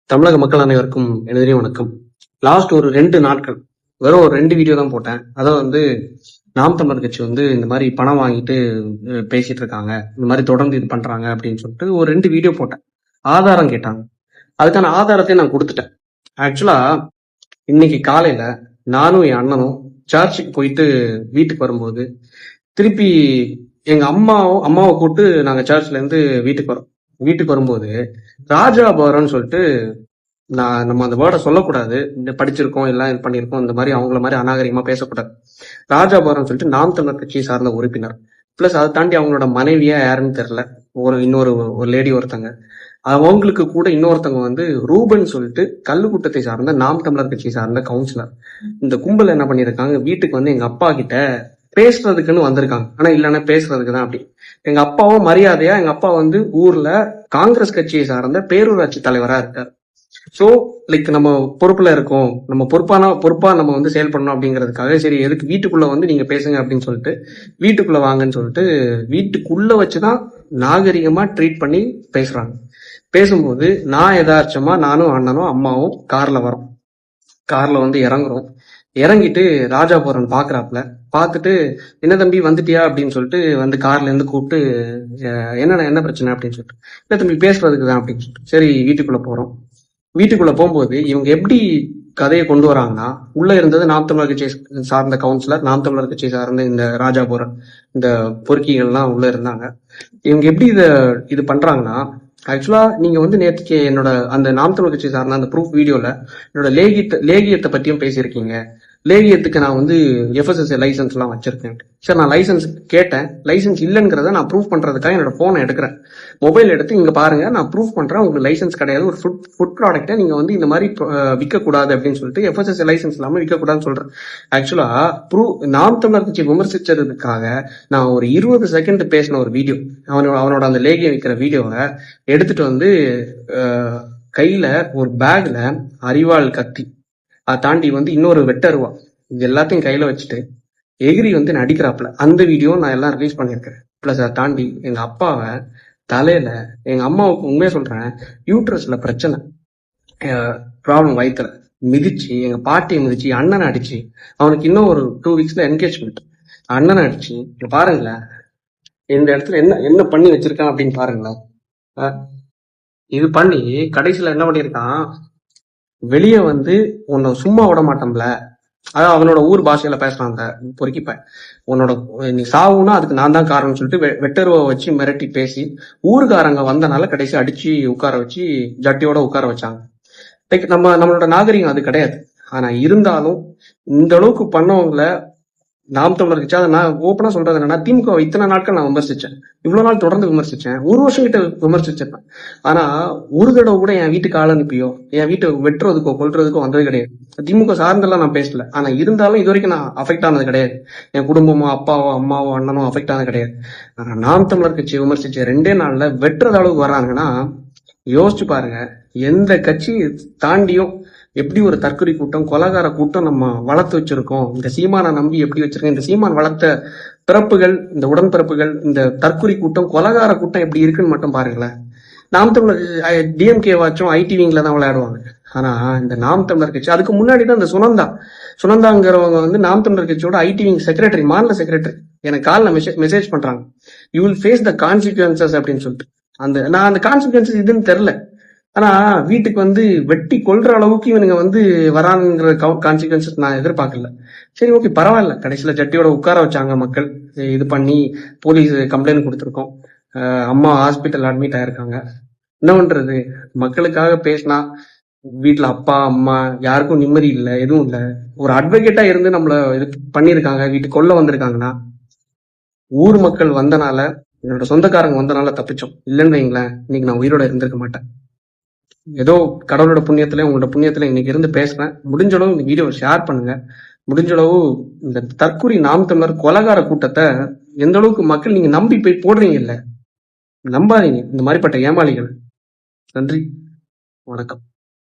தமிழக மக்கள் அனைவருக்கும் எனதே வணக்கம். லாஸ்ட் ஒரு 2 நாட்கள் வெறும் ஒரு 2 வீடியோ தான் போட்டேன். அதாவது நாம் தமிழர் கட்சி இந்த மாதிரி பணம் வாங்கிட்டு பேசிட்டு இருக்காங்க, இந்த மாதிரி தொடர்ந்து இது பண்றாங்க அப்படின்னு சொல்லிட்டு ஒரு 2 வீடியோ போட்டேன். ஆதாரம் கேட்டாங்க, அதுக்கான ஆதாரத்தை நான் கொடுத்துட்டேன். ஆக்சுவலா இன்னைக்கு காலையில நானும் என் அண்ணனும் சர்ச்சுக்கு போயிட்டு வீட்டுக்கு வரும்போது திருப்பி எங்க அம்மாவை கூப்பிட்டு நாங்க சர்ச்ல இருந்து வீட்டுக்கு வரும்போது ராஜா பவரன்னு சொல்லிட்டு நம்ம அந்த வேர்டை சொல்லக்கூடாது, இந்த படிச்சிருக்கோம் எல்லாம் இது பண்ணியிருக்கோம், இந்த மாதிரி அவங்கள மாதிரி அநாகரிகமா பேசக்கூடாது. ராஜா பவரன் சொல்லிட்டு நாம் தமிழர் கட்சியை சார்ந்த உறுப்பினர், பிளஸ் அதை தாண்டி அவங்களோட மனைவியா யாருன்னு தெரியல, இன்னொரு லேடி ஒருத்தங்க, அவங்களுக்கு கூட இன்னொருத்தவங்க ரூபன் சொல்லிட்டு கல்லுக்கூட்டத்தை சார்ந்த நாம் தமிழர் கட்சியை சார்ந்த கவுன்சிலர். இந்த கும்பல் என்ன பண்ணிருக்காங்க, வீட்டுக்கு எங்க அப்பா கிட்ட பேசுறதுக்குன்னு வந்திருக்காங்க. ஆனா இல்லன்னா பேசுறதுக்கு தான். அப்படி எங்க அப்பாவும் மரியாதையா, எங்க அப்பா ஊர்ல காங்கிரஸ் கட்சியை சார்ந்த பேரூராட்சி தலைவரா இருக்காரு. சோ லைக் நம்ம பொறுப்புல இருக்கோம், நம்ம பொறுப்பா நம்ம செயல்படணும் அப்படிங்கிறதுக்காக சரி எதுக்கு வீட்டுக்குள்ள நீங்க பேசுங்க அப்படின்னு சொல்லிட்டு வீட்டுக்குள்ள வாங்கன்னு சொல்லிட்டு வீட்டுக்குள்ள வச்சுதான் நாகரிகமா ட்ரீட் பண்ணி பேசுறாங்க. பேசும்போது நான் எதார்த்தமா நானும் அண்ணனும் அம்மாவும் கார்ல இறங்குறோம். இறங்கிட்டு ராஜாபுரம் பாக்குறாப்புல, பார்த்துட்டு என்ன தம்பி வந்துட்டியா அப்படின்னு சொல்லிட்டு கார்ல இருந்து கூப்பிட்டு என்ன பிரச்சனை அப்படின்னு சொல்லிட்டு, இல்ல தம்பி பேசுறதுக்குதான் அப்படின்னு சொல்லிட்டு சரி வீட்டுக்குள்ள போகும்போது இவங்க எப்படி கதையை கொண்டு வராங்கன்னா, உள்ள இருந்தது நாம் தமிழர் கட்சியை சார்ந்த கவுன்சிலர், நாம் தமிழர் கட்சியை சார்ந்த இந்த ராஜாபுரம் இந்த பொறுக்கிகள்லாம் உள்ள இருந்தாங்க. இவங்க எப்படி இது பண்றாங்கன்னா, ஆக்சுவலா நீங்க நேற்றுக்கு என்னோட அந்த நாம் தமிழர் கட்சி சார்ந்த அந்த ப்ரூஃப் வீடியோல என்னோட லேகியத்தை பத்தியும் பேசியிருக்கீங்க. லேகியத்துக்கு நான் எஃப்எஸ்எஸ்ஏ லைசன்ஸ் எல்லாம் வச்சிருக்கேன். சார் நான் லைசன்ஸ் கேட்டேன், லைசன்ஸ் இல்லைங்கிறத நான் ப்ரூஃப் பண்றதுக்காக என்னோட போனை எடுக்கிறேன், மொபைல் எடுத்து இங்க பாருங்க நான் ப்ரூஃப் பண்றேன், உங்களுக்கு லைசன்ஸ் கிடையாது, ஒரு ஃபுட் ப்ராடக்ட்டை நீங்க இந்த மாதிரி விற்க கூடாது அப்படின்னு சொல்லிட்டு எஃப்எஸ்எஸ்ஏ லைசன்ஸ் இல்லாம விற்க கூடாதுன்னு சொல்றேன். ஆக்சுவலா நாம் தமிழர் கட்சி விமர்சிச்சதுக்காக நான் ஒரு 20 செகண்ட் பேசின ஒரு வீடியோ, அவனோட அந்த லேகியம் விற்கிற வீடியோவை எடுத்துட்டு கையில ஒரு பேக்ல அரிவாள் கத்தி, அதை தாண்டி இன்னொரு வெட்டருவா, இது எல்லாத்தையும் கையில வச்சுட்டு எகிரி நடிக்கிறாப்புல. அந்த வீடியோ நான் எல்லாம் ரிலீஸ் பண்ணியிருக்கேன். பிளஸ் அதை தாண்டி எங்க அப்பாவை தலையில, எங்க அம்மாவுக்கு உண்மையா சொல்றேன், யூட்ரஸ்ல பிரச்சனை, ப்ராப்ளம், வயிற்றுல மிதிச்சு, எங்க பாட்டியை மிதிச்சு, அண்ணனை அடிச்சு, அவனுக்கு இன்னும் ஒரு 2 வீக்ஸ்ல என்கேஜ்மெண்ட், அண்ணனை அடிச்சு பாருங்களேன் இந்த இடத்துல என்ன பண்ணி வச்சிருக்கான் அப்படின்னு பாருங்களேன். இது பண்ணி கடைசியில என்ன பண்ணிருக்கான், வெளியே உன்னை சும்மா விட மாட்டோம்ல, அதான் அவனோட ஊர் பாஷையில பேசுறாங்க, பொறுக்கிப்ப உன்னோட நீ சாவுனா அதுக்கு நான் தான் காரணம்னு சொல்லிட்டு வெட்டருவை வச்சு மிரட்டி பேசி ஊருக்காரங்க வந்தனால கடைசி அடிச்சு உட்கார வச்சு ஜட்டியோட உட்கார வச்சாங்க. நம்மளோட நாகரிகம் அது கிடையாது. ஆனா இருந்தாலும் இந்த அளவுக்கு பண்ணவங்கள நாம் தமிழர் கட்சி, அதை நான் ஓப்பனா சொல்றது என்னன்னா, திமுக இத்தனை நாட்கள் நான் விமர்சிச்சேன், இவ்வளவு நாள் தொடர்ந்து விமர்சிச்சேன், ஒரு வருஷம் கிட்ட விமர்சிச்சிருப்பேன். ஆனா ஒரு தடவை கூட என் வீட்டுக்கு ஆள் அனுப்பியோ என் வீட்டை வெட்டுறதுக்கோ கொல்றதுக்கோ வந்தது கிடையாது. திமுக சார்ந்தெல்லாம் நான் பேசல, ஆனா இருந்தாலும் இது வரைக்கும் நான் அஃபெக்ட் ஆனது கிடையாது. என் குடும்பமோ அப்பாவோ அம்மாவோ அண்ணனோ அஃபெக்ட் ஆனது கிடையாது. ஆனா நாம் தமிழர் கட்சி விமர்சிச்ச 2 நாள்ல வெட்டுறது அளவுக்கு வர்றாங்கன்னா யோசிச்சு பாருங்க. எந்த கட்சி தாண்டியும் எப்படி ஒரு தற்கொலை கூட்டம், கொலகார கூட்டம் நம்ம வளர்த்து வச்சிருக்கோம், இந்த சீமானை நம்பி எப்படி வச்சிருக்கோம், இந்த சீமான் வளர்த்த பிறப்புகள், இந்த உடன்பிறப்புகள், இந்த தற்கொலை கூட்டம், கொலகார கூட்டம் எப்படி இருக்குன்னு மட்டும் பாருங்களேன். நாம் தமிழர் டிஎம்கே வாச்சும் ஐடி விங்ல தான் விளையாடுவாங்க. ஆனா இந்த நாம் தமிழர் கட்சி, அதுக்கு முன்னாடி தான் இந்த சுனந்தாங்கிறவங்க நாம் தமிழர் கட்சியோட ஐடி விங் செக்ரட்டரி, மாநில செக்ரட்டரி, எனக்கு காலில் மெசேஜ் பண்றாங்க, you will face the consequences அப்படின்னு சொல்லிட்டு. நான் அந்த கான்சிக்வன்சஸ் இதுன்னு தெரியல, ஆனா வீட்டுக்கு வெட்டி கொல்ற அளவுக்கு இவனுங்க வராங்கிற கான்சிக்வன்சஸ் நான் எதிர்பார்க்கல. சரி ஓகே பரவாயில்ல, கடைசியில ஜட்டியோட உட்கார வச்சாங்க மக்கள், இது பண்ணி போலீஸ் கம்ப்ளைண்ட் கொடுத்துருக்கோம், அம்மா ஹாஸ்பிட்டல் அட்மிட் ஆயிருக்காங்க. என்ன பண்றது, மக்களுக்காக பேசினா வீட்டுல அப்பா அம்மா யாருக்கும் நிம்மதி இல்லை, எதுவும் இல்லை. ஒரு அட்வொகேட்டா இருந்து நம்மள இது பண்ணிருக்காங்க, வீட்டுக்கு கொல்ல வந்திருக்காங்கன்னா ஊர் மக்கள் வந்தனால, என்னோட சொந்தக்காரங்க வந்தனால தப்பிச்சோம். இல்லைன்னு வைங்களேன், இன்னைக்கு நான் உயிரோட இருந்திருக்க மாட்டேன். ஏதோ கடவுளோட புண்ணியத்துல, உங்களோட புண்ணியத்துல இன்னைக்கு இருந்து பேசுறேன். முடிஞ்ச அளவு இந்த வீடியோவை ஷேர் பண்ணுங்க. முடிஞ்ச அளவு இந்த தற்கொலை நாம் தமிழர் கொலகார கூட்டத்தை எந்த அளவுக்கு மக்கள் நீங்க நம்பி போய் போடுறீங்க, இல்ல நம்பாதீங்க இந்த மாதிரிப்பட்ட ஏமாளிகள். நன்றி, வணக்கம்.